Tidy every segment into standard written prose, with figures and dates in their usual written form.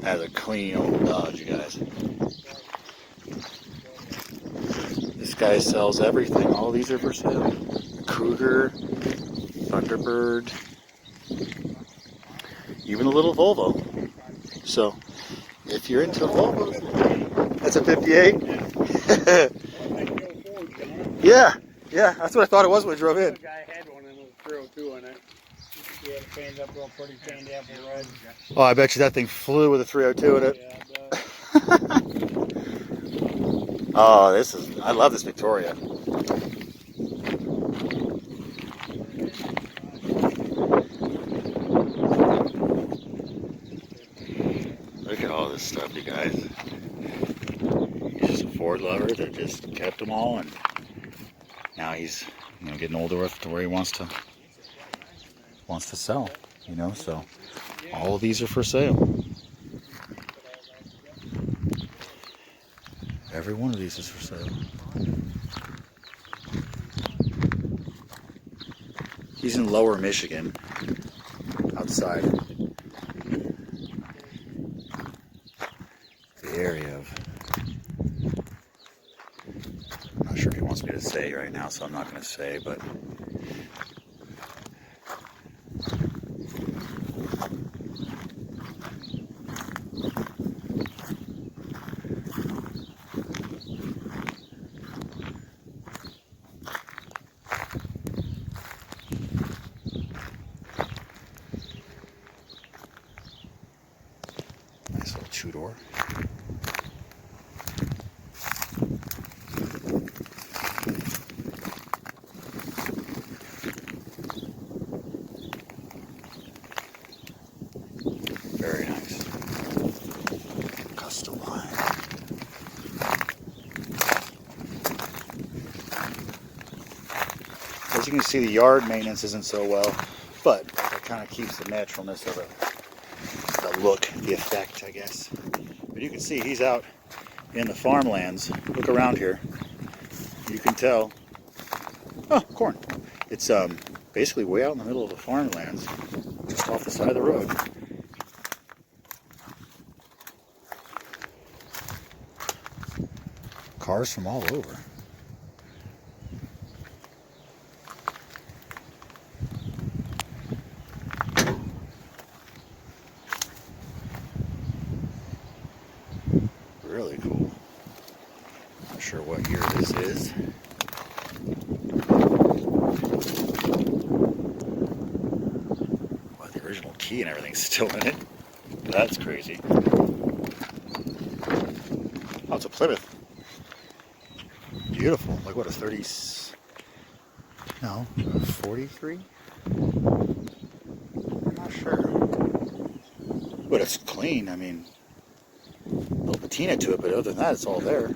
Has a clean old Dodge, you guys. This guy sells everything. All these are for sale. Cougar, Thunderbird, even a little Volvo. So, if you're into Volvos, that's a 58? Yeah, that's what I thought it was when I drove in. The guy had one and it was 302 in it. He had it painted up real pretty, painted apple red. Oh, I bet you that thing flew with a 302 in it. Yeah, Oh, I love this Victoria. Look at all this stuff, you guys. He's just a Ford lover that just kept them all, and now he's getting older to where he wants to sell. So all of these are for sale. Every one of these is for sale. He's in Lower Michigan, outside the area of, I'm not sure if he wants me to say right now, so I'm not going to say, but nice little two-door. Very nice. Custom line. As you can see, the yard maintenance isn't so well, but that kind of keeps the naturalness of it. The look, the effect, I guess. But you can see he's out in the farmlands. Look around here. You can tell. Oh, corn. It's basically way out in the middle of the farmlands, just off the side of the road. Cars from all over. Really cool. Not sure what year this is. Well, the original key and everything's still in it. That's crazy. Oh, it's a Plymouth. Beautiful. Like what, a 30? No, 43? I'm not sure. But it's clean. I mean, a little patina to it, but other than that, it's all there.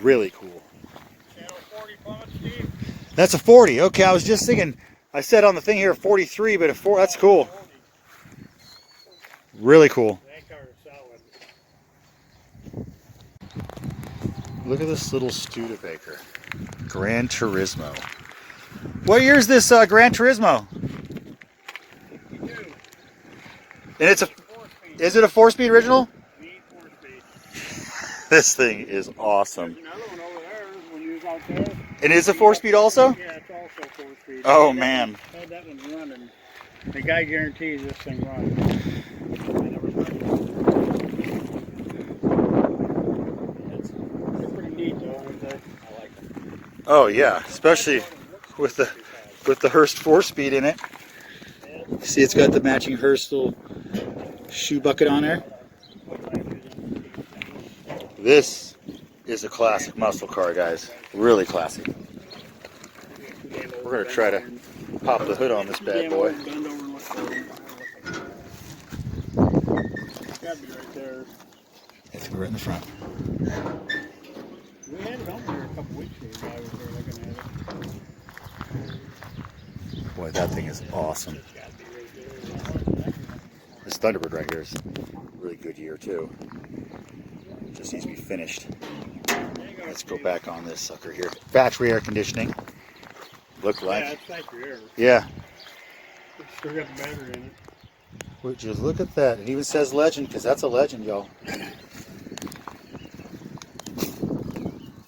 Really cool. That's a 40. Okay, I was just thinking, I said on the thing here 43, but a 4, that's cool. Really cool. Look at this little Studebaker. Gran Turismo. What year is this Gran Turismo? And it's is it a 4-speed original? This thing is awesome. There's another one over there when you was out there. And it's a 4-speed also? Yeah, it's also 4-speed. Oh man. Had that one running. The guy guarantees this thing runs. It's pretty neat though, aren't they? I like them. Oh yeah, especially with the Hurst 4-speed in it. See, it's got the matching Hurst little shoe bucket on there. This is a classic muscle car, guys. Really classic. We're gonna try to pop the hood on this bad boy. Gotta be right there. It's right in the front. We had it on there a couple weeks ago. I was there looking at it. Boy, that thing is awesome. This Thunderbird right here is a really good year too. Just needs to be finished. Let's go back on this sucker here. Battery air conditioning. Look like. Yeah, it's factory air. Yeah. It's still got the battery in it. Would you look at that? It even says legend, because that's a legend, y'all.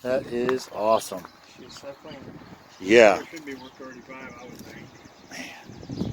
That is awesome. She's so clean. Yeah. It should be worth 35, I would think. Man.